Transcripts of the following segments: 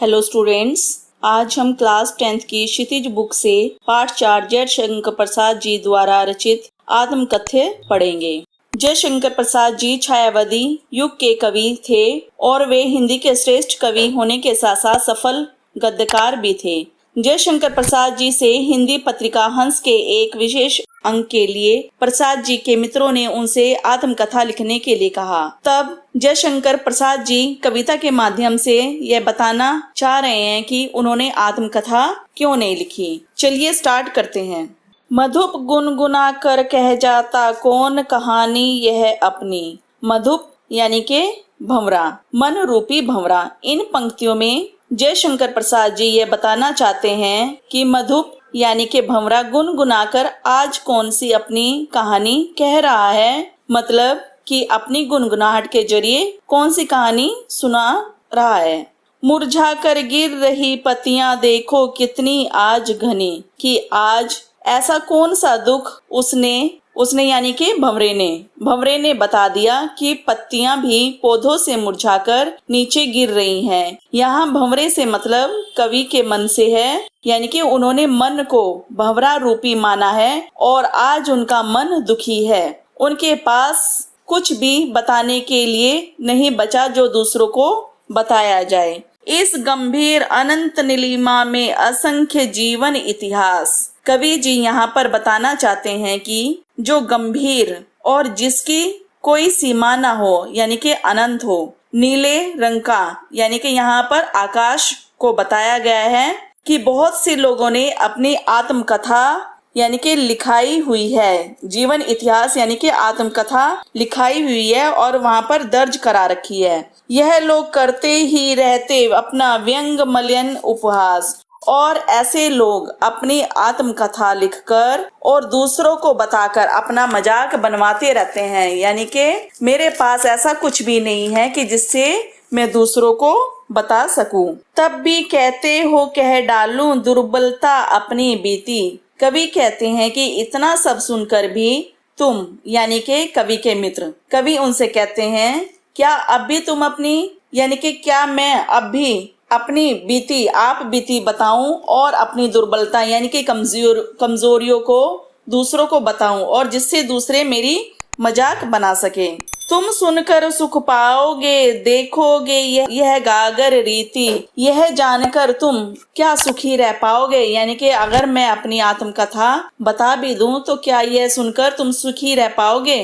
Hello students, आज हम class 10th की क्षितिज बुक से पाठ 4 जयशंकर प्रसाद जी द्वारा रचित आत्मकथ्य पढ़ेंगे। जयशंकर प्रसाद जी छायावादी युग के कवि थे और वे हिंदी के श्रेष्ठ कवि होने के साथ साथ सफल गद्यकार भी थे। जयशंकर प्रसाद जी से हिंदी पत्रिका हंस के एक विशेष अंक के लिए प्रसाद जी के मित्रों ने उनसे आत्मकथा लिखने के लिए कहा। तब जयशंकर प्रसाद जी कविता के माध्यम से यह बताना चाह रहे हैं कि उन्होंने आत्मकथा क्यों नहीं लिखी। चलिए स्टार्ट करते हैं। मधुप गुनगुना कर कह जाता कौन कहानी यह अपनी। मधुप यानी के भंवरा, मन रूपी भंवरा। इन पंक्तियों में जयशंकर प्रसाद जी ये बताना चाहते हैं कि मधुप यानी के भंवरा गुनगुनाकर आज कौन सी अपनी कहानी कह रहा है, मतलब कि अपनी गुनगुनाहट के जरिए कौन सी कहानी सुना रहा है। मुरझा कर गिर रही पत्तियां देखो कितनी आज घनी, कि आज ऐसा कौन सा दुख उसने यानी कि भंवरे ने बता दिया कि पत्तियां भी पौधों से मुरझाकर नीचे गिर रही हैं। यहाँ भंवरे से मतलब कवि के मन से है, यानी कि उन्होंने मन को भंवरा रूपी माना है और आज उनका मन दुखी है। उनके पास कुछ भी बताने के लिए नहीं बचा जो दूसरों को बताया जाए। इस गंभीर अनंत नीलिमा में असंख्य जीवन इतिहास। कवि जी यहाँ पर बताना चाहते हैं कि जो गंभीर और जिसकी कोई सीमा ना हो, यानी कि अनंत हो, नीले रंग का, यानी कि यहाँ पर आकाश को बताया गया है कि बहुत से लोगों ने अपनी आत्मकथा यानी कि लिखाई हुई है। जीवन इतिहास यानी कि आत्मकथा लिखाई हुई है और वहां पर दर्ज करा रखी है। यह लोग करते ही रहते अपना व्यंग मलिन उपहास, और ऐसे लोग अपनी आत्मकथा लिखकर और दूसरों को बताकर अपना मजाक बनवाते रहते हैं। यानी कि मेरे पास ऐसा कुछ भी नहीं है कि जिससे मैं दूसरों को बता सकूं। तब भी कहते हो कह डालूं दुर्बलता अपनी बीती। कवि कहते हैं कि इतना सब सुनकर भी तुम, यानी कि कवि के मित्र, कवि उनसे कहते हैं क्या अब भी तुम अपनी, यानी कि क्या मैं अब भी अपनी बीती बताऊं और अपनी दुर्बलता यानी कि कमजोरियों को दूसरों को बताऊं और जिससे दूसरे मेरी मजाक बना सके। तुम सुनकर सुख पाओगे देखोगे यह गागर रीति, यह जानकर तुम क्या सुखी रह पाओगे। यानी कि अगर मैं अपनी आत्मकथा बता भी दूं तो क्या यह सुनकर तुम सुखी रह पाओगे।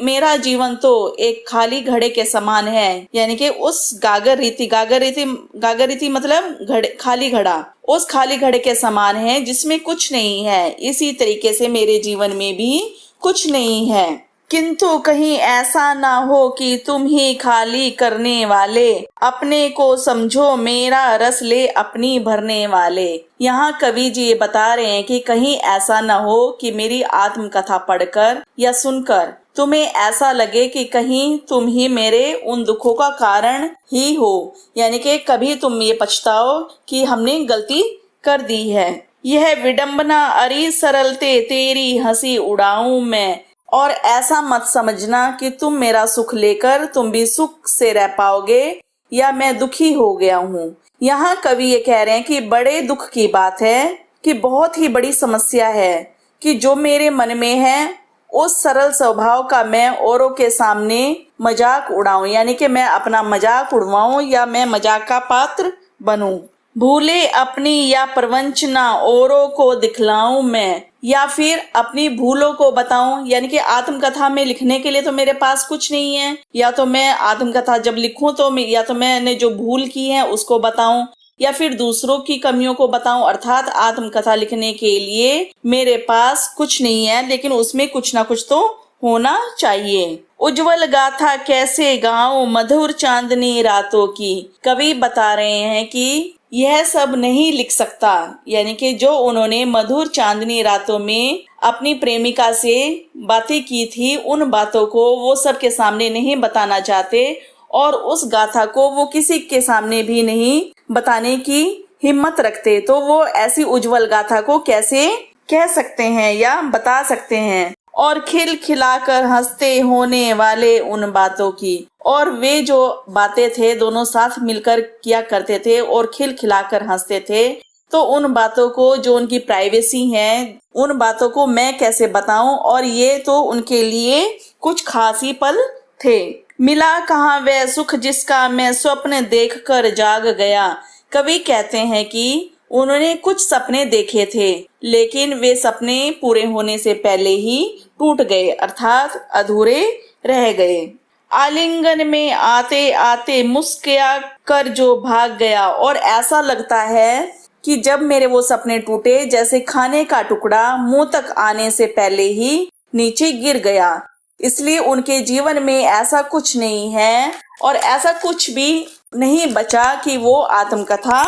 मेरा जीवन तो एक खाली घड़े के समान है, यानी कि उस गागर रीति मतलब खाली घड़ा, उस खाली घड़े के समान है जिसमें कुछ नहीं है। इसी तरीके से मेरे जीवन में भी कुछ नहीं है। किंतु कहीं ऐसा ना हो कि तुम ही खाली करने वाले, अपने को समझो मेरा रस ले अपनी भरने वाले। यहाँ कवि जी ये बता रहे हैं कि कहीं ऐसा ना हो कि मेरी आत्मकथा पढ़कर या सुनकर तुम्हें ऐसा लगे कि कहीं तुम ही मेरे उन दुखों का कारण ही हो, यानी कि कभी तुम ये पछताओ कि हमने गलती कर दी है। यह विडंबना अरी सरलते तेरी हंसी उड़ाऊं मैं, और ऐसा मत समझना कि तुम मेरा सुख लेकर तुम भी सुख से रह पाओगे या मैं दुखी हो गया हूँ। यहाँ कवि ये कह रहे हैं कि बड़े दुख की बात है कि बहुत ही बड़ी समस्या है कि जो मेरे मन में है उस सरल स्वभाव का मैं औरों के सामने मजाक उड़ाऊं, यानी कि मैं अपना मजाक उड़वाऊं या मैं मजाक का पात्र बनूं। भूले अपनी या प्रवंचना औरों को दिखलाऊं मैं, या फिर अपनी भूलों को बताऊं, यानी कि आत्मकथा में लिखने के लिए तो मेरे पास कुछ नहीं है। या तो मैं आत्मकथा जब लिखूं तो या तो मैंने जो भूल की है उसको बताऊं या फिर दूसरों की कमियों को बताऊं। अर्थात आत्मकथा लिखने के लिए मेरे पास कुछ नहीं है, लेकिन उसमें कुछ ना कुछ तो होना चाहिए। उज्जवल गाथा कैसे गाऊं मधुर चांदनी रातों की। कवि बता रहे हैं कि यह सब नहीं लिख सकता, यानी कि जो उन्होंने मधुर चांदनी रातों में अपनी प्रेमिका से बातें की थी उन बातों को वो सबके सामने नहीं बताना चाहते और उस गाथा को वो किसी के सामने भी नहीं बताने की हिम्मत रखते, तो वो ऐसी उज्जवल गाथा को कैसे कह सकते हैं या बता सकते हैं। और खिलखिलाकर हंसते होने वाले उन बातों की। और वे जो बातें थे दोनों साथ मिलकर किया करते थे और खिलखिलाकर हंसते थे, तो उन बातों को जो उनकी प्राइवेसी है, उन बातों को मैं कैसे बताऊं। और ये तो उनके लिए कुछ खास ही पल थे। मिला कहाँ वह सुख जिसका मैं स्वप्न देखकर जाग गया। कवि कहते हैं कि उन्होंने कुछ सपने देखे थे, लेकिन वे सपने पूरे होने से पहले ही टूट गए, अर्थात अधूरे रह गए। आलिंगन में आते आते मुस्कुरा कर जो भाग गया। और ऐसा लगता है कि जब मेरे वो सपने टूटे, जैसे खाने का टुकड़ा मुंह तक आने से पहले ही नीचे गिर गया। इसलिए उनके जीवन में ऐसा कुछ नहीं है और ऐसा कुछ भी नहीं बचा कि वो आत्मकथा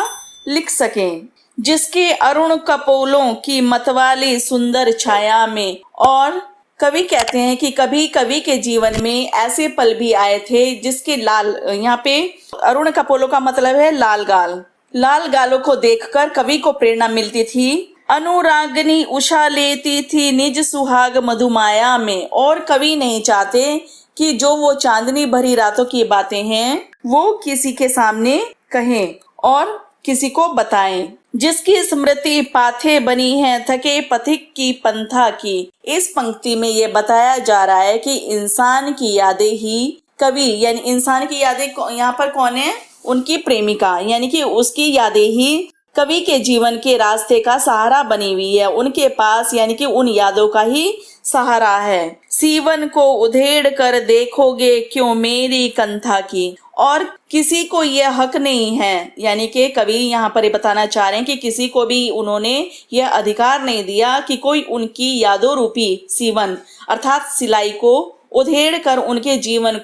लिख सकें। जिसके अरुण कपोलों की मतवाली सुंदर छाया में। और कवि कहते हैं कि कभी कवि के जीवन में ऐसे पल भी आए थे जिसके लाल, यहाँ पे अरुण कपोलों का मतलब है लाल गाल, लाल गालों को देखकर कवि को प्रेरणा मिलती थी। अनुरागनी उषा लेती थी निज सुहाग मधुमाया में। और कवि नहीं चाहते कि जो वो चांदनी भरी रातों की बातें हैं वो किसी के सामने कहें और किसी को बताएं। जिसकी स्मृति पाथे बनी है थके पथिक की पंथा की। इस पंक्ति में ये बताया जा रहा है कि इंसान की यादें ही कवि, यानी इंसान की यादें यहाँ पर कौन है, उनकी प्रेमिका, यानी कि उसकी यादें ही कवि के जीवन के रास्ते का सहारा बनी हुई है। उनके पास यानी कि उन यादों का ही सहारा है। सीवन को उधेड़ कर देखोगे क्यों मेरी कंथा की। और किसी को यह हक नहीं है, यानी कि कवि यहाँ पर बताना चाह रहे हैं कि किसी को भी उन्होंने यह अधिकार नहीं दिया कि कोई उनकी यादों रूपी सीवन अर्थात सिलाई को उधेड़ कर उनके जीवन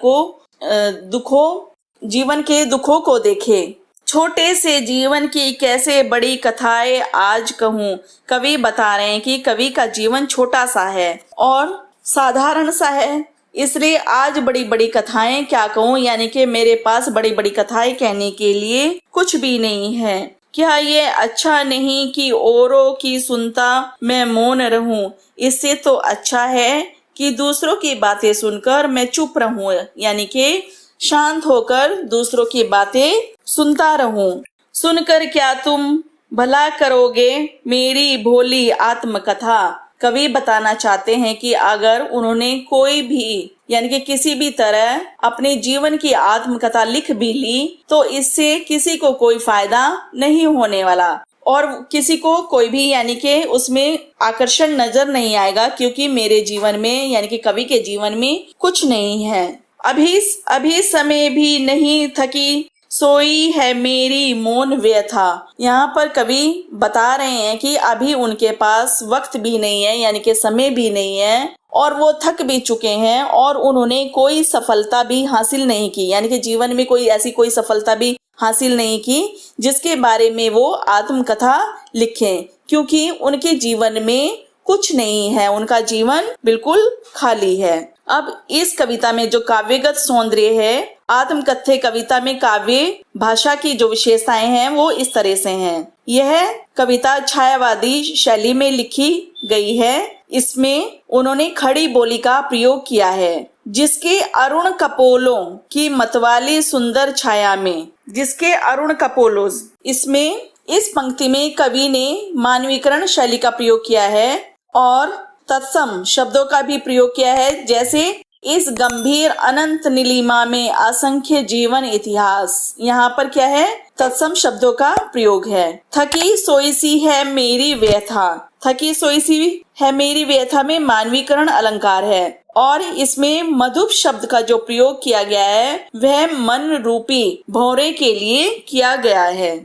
के दुखों को देखे। छोटे से जीवन की कैसे बड़ी कथाएं आज कहूँ। कवि बता रहे हैं कि कवि का जीवन छोटा सा है और साधारण सा है, इसलिए आज बड़ी बड़ी कथाएं क्या कहूँ, यानी कि मेरे पास बड़ी बड़ी कथाएं कहने के लिए कुछ भी नहीं है। क्या ये अच्छा नहीं कि औरों की सुनता मैं मौन रहूं। इससे तो अच्छा है कि दूसरों की बातें सुनकर मैं चुप रहूं, यानी कि शांत होकर दूसरों की बातें सुनता रहूं। सुनकर क्या तुम भला करोगे मेरी भोली आत्मकथा। कवि बताना चाहते हैं कि अगर उन्होंने कोई भी यानी कि किसी भी तरह अपने जीवन की आत्मकथा लिख भी ली तो इससे किसी को कोई फायदा नहीं होने वाला और किसी को कोई भी यानी कि उसमें आकर्षण नजर नहीं आएगा, क्योंकि मेरे जीवन में यानी कि कवि के जीवन में कुछ नहीं है। अभी समय भी नहीं थकी सोई है मेरी मौन व्यथा। यहाँ पर कवि बता रहे हैं कि अभी उनके पास वक्त भी नहीं है, यानी कि समय भी नहीं है, और वो थक भी चुके हैं और उन्होंने कोई सफलता भी हासिल नहीं की, यानी कि जीवन में कोई सफलता भी हासिल नहीं की जिसके बारे में वो आत्मकथा लिखें, क्योंकि उनके जीवन में कुछ नहीं है, उनका जीवन बिल्कुल खाली है। अब इस कविता में जो काव्यगत सौंदर्य है, आत्मकथ्य कविता में काव्य भाषा की जो विशेषताएं हैं वो इस तरह से हैं। यह कविता छायावादी शैली में लिखी गई है। इसमें उन्होंने खड़ी बोली का प्रयोग किया है। जिसके अरुण कपोलों की मतवाली सुंदर छाया में, जिसके अरुण कपोलों, इसमें इस पंक्ति में कवि ने मानवीकरण शैली का प्रयोग किया है और तत्सम शब्दों का भी प्रयोग किया है, जैसे इस गंभीर अनंत नीलिमा में असंख्य जीवन इतिहास। यहाँ पर क्या है, तत्सम शब्दों का प्रयोग है। थकी सोई सी है मेरी व्यथा, थकी सोई सी है मेरी व्यथा में मानवीकरण अलंकार है और इसमें मधुप शब्द का जो प्रयोग किया गया है वह मन रूपी भौरे के लिए किया गया है।